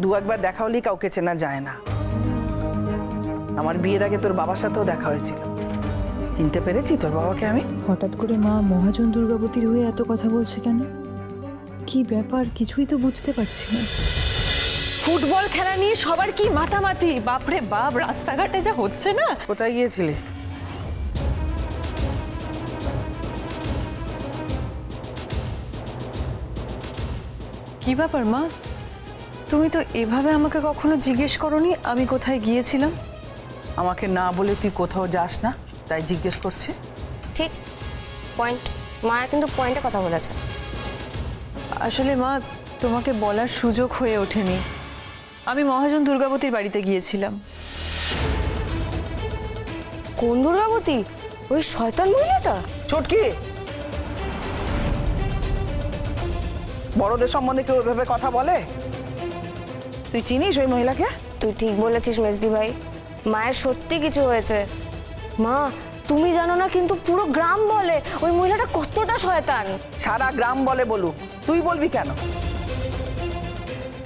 দু একবার দেখা হলেই কাউকে চেনা যায় না। আমার বিয়ের আগে তোর বাবার সাথেও দেখা হয়েছিল, চিনতে পেরেছি তোর বাবাকে আমি। হঠাৎ করে মা মহাজন দুর্গাবতীর হয়ে এত কথা বলছে কেন? কি ব্যাপার কিছুই তো বুঝতে পারছি না। ফুটবল খেলা নিয়ে সবার কি মাতামাতি, বাপরে বাপ, রাস্তাঘাটে যা হচ্ছে না। কোথায় গিয়েছিলি? কি ব্যাপার মা, তুমি তো এভাবে আমাকে কখনো জিজ্ঞেস করনি আমি কোথায় গিয়েছিলাম। আমাকে না বলে তুই কোথাও যাস না, তাই জিজ্ঞেস করছি। ঠিক পয়েন্ট, মায়া কিন্তু পয়েন্টে কথা বলেছে। আসলে মা, তোমাকে বলার সুযোগ হয়ে ওঠেনি। আমি মহাজন দুর্গাবতীর বাড়িতে গিয়েছিলাম। কোন দুর্গাবতী? ওই শয়তান মহিলাটা? চটকি, বড়দের সম্বন্ধে কেউ এভাবে কথা বলে? তুই চিনিস ওই মহিলাকে? তুই ঠিক বলেছিস মেজদি ভাই, মায়ের সত্যি কিছু হয়েছে। মা তুমি জানো না, কিন্তু পুরো গ্রাম বলে ওই মহিলাটা কতটা শয়তান। সারা গ্রাম বলে বলুক, তুই বলবি কেন?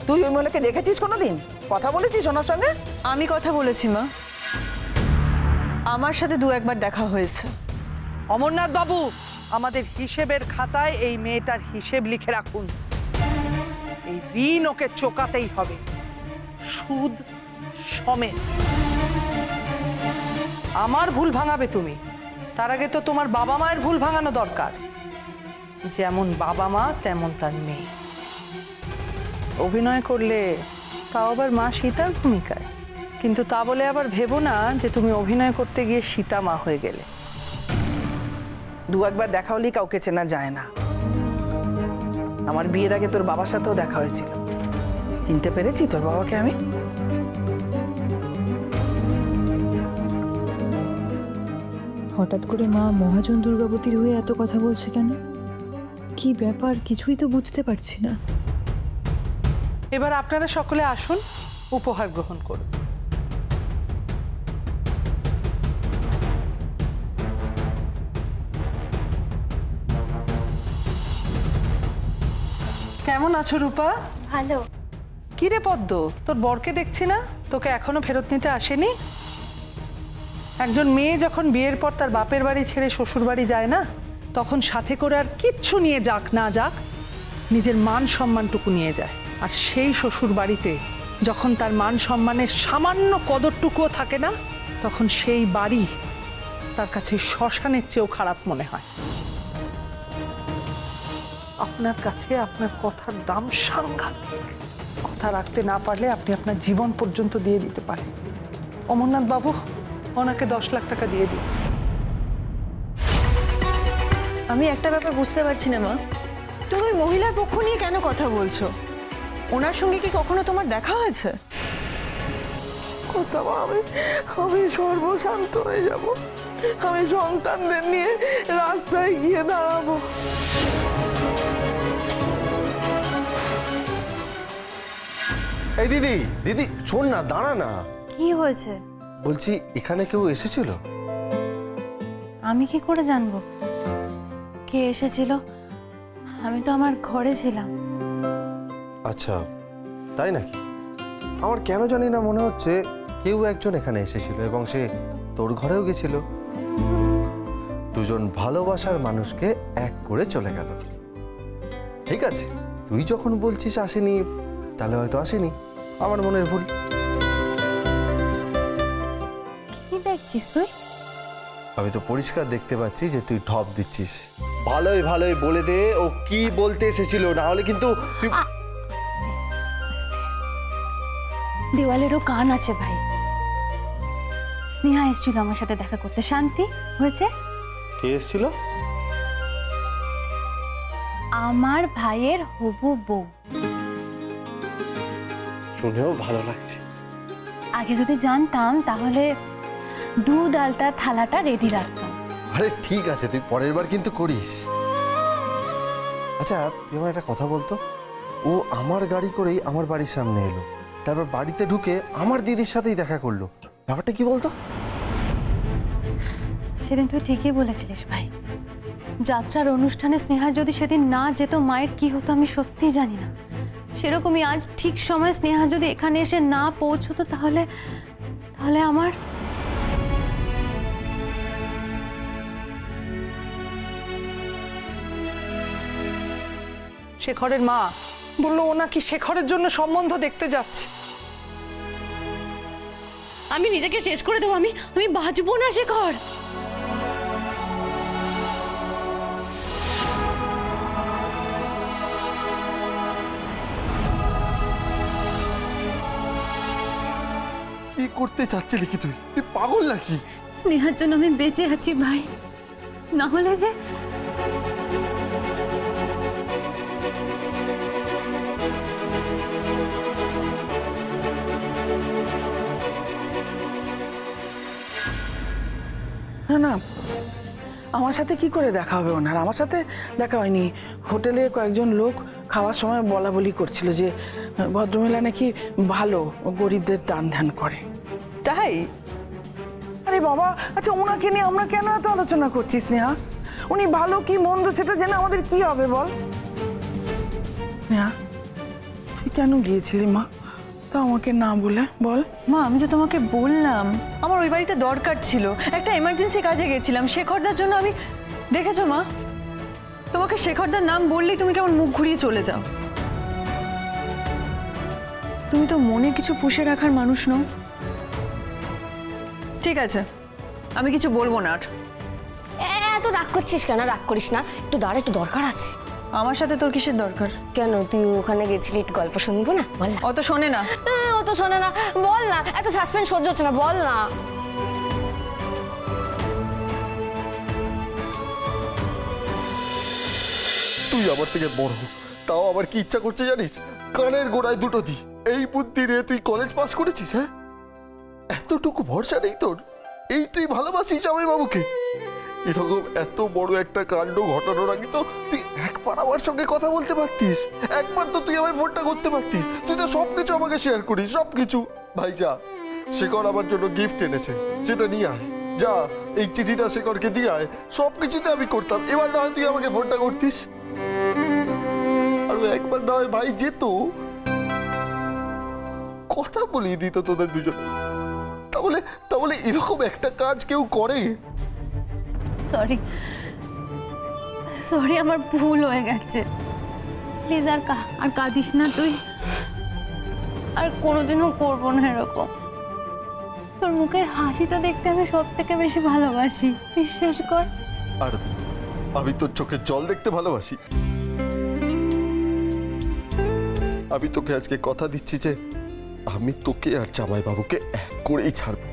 তুই ওই মহিলাকে দেখেছিস কোনোদিন? কথা বলেছিস ওনার সঙ্গে? আমি কথা বলেছি মা, আমার সাথে দু একবার দেখা হয়েছে। অমরনাথ বাবু, আমাদের হিসেবের খাতায় এই মেয়েটার হিসেব লিখে রাখুন। এই ঋণ ওকে চোকাতেই হবে, সুদ সমেত। আমার ভুল ভাঙাবে তুমি, তার আগে তো তোমার বাবা মায়ের ভুল ভাঙানো দরকার। যেমন বাবা মা তেমন তার মেয়ে। অভিনয় করলে তাও আবার মা সীতার ভূমিকায়, কিন্তু তা বলে আবার ভেবো না যে তুমি অভিনয় করতে গিয়ে সীতা মা হয়ে গেলে। দু একবার দেখা হলেই কাউকে চেনা যায় না। আমার বিয়ের আগে তোর বাবার সাথেও দেখা হয়েছিল, চিনতে পেরেছি তোর বাবাকে আমি। হঠাৎ করে মা মহাজন দুর্গাবতীর হয়ে এত কথা বলছে কেন? কি ব্যাপার কিছুই তো বুঝতে পারছি না। এবার আপনারা সকলে আসুন, উপহার গ্রহণ করুন। কেমন আছো রূপা? ভালো। কি রে পদ্ম, তোর বরকে দেখছি না, তোকে এখনো ফেরত নিতে আসেনি? একজন মেয়ে যখন বিয়ের পর তার বাপের বাড়ি ছেড়ে শ্বশুর বাড়ি যায় না, তখন সাথে করে আর কিচ্ছু নিয়ে যাক না যাক, নিজের মান সম্মানটুকু নিয়ে যায়। আর সেই শ্বশুর বাড়িতে যখন তার মান সম্মানের সামান্য কদরটুকুও থাকে না, তখন সেই বাড়ি তার কাছে শ্মশানের চেয়েও খারাপ মনে হয়। আপনার কাছে আপনার কথার দাম সাংঘাতিক। কথা রাখতে না পারলে আপনি আপনার জীবন পর্যন্ত দিয়ে দিতে পারেন। অমরনাথ বাবু, ওনাকে 10 লাখ টাকা দিয়ে দিন। আমি একটা ব্যাপার বুঝতে পারছি না মা, তুমি ওই মহিলার পক্ষ নিয়ে কেন কথা বলছো? ওনার সঙ্গে কি কখনো তোমার দেখা হয়েছে? কোথাও আমি সর্বশান্ত হয়ে যাব, আমি সন্তানদের নিয়ে রাস্তায় গিয়ে দাঁড়াবো। এই দিদি, দিদি শোন না, দাঁড়া না। কি হয়েছে? বলছি এখানে কেউ এসেছিল? আমি কি করে জানবো কে এসেছিল? আমি তো আমার ঘরে ছিলাম। আচ্ছা, তাই নাকি? আমার কেন জানি না মনে হচ্ছে কেউ একজন এখানে এসেছিল এবং সে তোর ঘরেও গেছিল। দুজন ভালোবাসার মানুষকে এক করে চলে গেল। ঠিক আছে, তুই যখন বলছিস আসেনি, তাহলে হয়তো আসেনি, আমার মনের ভুল। কি দেখছিস তুই? আমি তো পরিষ্কার দেখতে পাচ্ছি যে তুই ঢপ দিচ্ছিস। ভালোই ভালোই বলে দে ও কি বলতে এসেছিল, না হলে কিন্তু তুই... আস্তে। দেওয়ালেরও কান আছে ভাই। স্নেহা এসেছিল আমার সাথে দেখা করতে। শান্তি হয়েছে? কে এসেছিল? আমার ভাইয়ের হবু বউ। শুনেও ভালো লাগছে। আগে যদি জানতাম তাহলে দুধ আলতা থালাটা রেডি রাখতাম। আরে ঠিক আছে, তুই পরের বার কিন্তু করিস। আচ্ছা তুই আমার একটা কথা বলতো, ও আমার গাড়ি করেই আমার বাড়ির সামনে এলো, তারপর বাড়িতে ঢুকে আমার দিদির সাথেই দেখা করলো, ব্যাপারটা কি বলতো? সেদিন তুই ঠিকই বলেছিলিস ভাই। যাত্রার অনুষ্ঠানে স্নেহা যদি সেদিন না যেত, মায়ের কি হতো আমি সত্যিই জানি না। সেরকমই আজ ঠিক সময় স্নেহা যদি এখানে এসে না পৌঁছতো তাহলে তাহলে আমার শেখরের মা বললো ও নাকি শেখরের জন্য সম্বন্ধ দেখতে যাচ্ছে। আমি নিজেকে শেষ করে দেবো, আমি বাঁচবো না শেখর। কি করতে চাচ্ছিলি কি তুই পাগল নাকি? স্নেহার জন্য আমি বেঁচে আছি ভাই, না হলে যে না না, আমার সাথে কি করে দেখা হবে ওনার? আমার সাথে দেখা হয়নি। হোটেলে কয়েকজন লোক খাওয়ার সময় বলা বলি করছিল যে ভদ্রমহিলা নাকি ভালো, গরিবদের দান ধ্যান করে। তাই? আরে বাবা, আচ্ছা ওনাকে নিয়ে আমরা কেন এত আলোচনা করছিস স্নেহা? উনি ভালো কি মন্দ সেটা জেনে আমাদের কি হবে বল? স্নেহা, তুই কেন গিয়েছিলি মা? তা আমাকে না বলে বল। মা, আমি তো তোমাকে বললাম আমার ওই বাড়িতে দরকার ছিল, একটা এমার্জেন্সি কাজে গেছিলাম শেখরদার জন্য। আমি দেখেছো মা, তোমাকে শেখরদার নাম বললেই তুমি কেমন মুখ ঘুরিয়ে চলে যাও। তুমি তো মনে কিছু পুষে রাখার মানুষ নও। ঠিক আছে, আমি কিছু বলবো না আর। এত রাগ করছিস কেন? রাগ করিস না, একটু দাঁড়া, একটু দরকার আছে। আমার সাথে তোর কিসের দরকার? কেন, তুই ওখানে গেছিলি, একটু গল্প শুনবো না? বল না। অত শোনে না। ও তো শোনে না, বল না, এত সাসপেন্স সহ্য হচ্ছে না, বল না। তুই আমার থেকে বড়, তাও আমার কি ইচ্ছা করছে জানিস? কানের গোড়ায় দুটো দি। এই বুদ্ধি নিয়ে তুই কলেজ পাস করেছিস? হ্যাঁ, এতটুকু ভরসা নেই তোর? এই তুই ভালোবাসিস জামাই বাবুকে? এরকম এত বড় একটা কাণ্ড ঘটানোর আগে তো তুই একবার আমার সঙ্গে কথা বলতে পারতিস। একবার তো তুই আমায় ফোনটা করতে পারতিস। তুই তো সবকিছু আমাকে শেয়ার করিস, সবকিছু। ভাই যা, শেখর আমার জন্য গিফট এনেছে, সেটা নিয়ে আয়। যা, এই চিঠিটা শেখরকে দিয়ে আয়। সবকিছুতে আমি করতাম, এবার না হয় তুই আমাকে ফোনটা করতিস। আরো একবার না হয় ভাই যেত, কথা বলিয়ে দিত তোদের দুজন। তাহলে তাহলে এরকম একটা কাজ কেউ করে? সরি সরি, আমার ভুল হয়ে গেছে। প্লিজ আর কাঁদিস না তুই, আর কোনোদিনও করবো না এরকম। তোর মুখের হাসিটা দেখতে আমি সব থেকে বেশি ভালোবাসি, বিশ্বাস কর। আর আমি তোর চোখের জল দেখতে ভালোবাসি। আমি তোকে আজকে কথা দিচ্ছি যে আমি তোকে আর জামাই বাবুকে এক করেই ছাড়বো।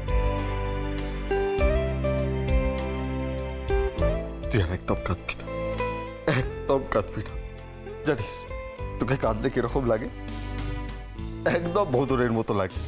তুই আর একদম কাঁদবি না, একদম কাঁদবি না। জানিস তোকে কাঁদলে কিরকম লাগে? একদম ভোদরের মতো লাগে।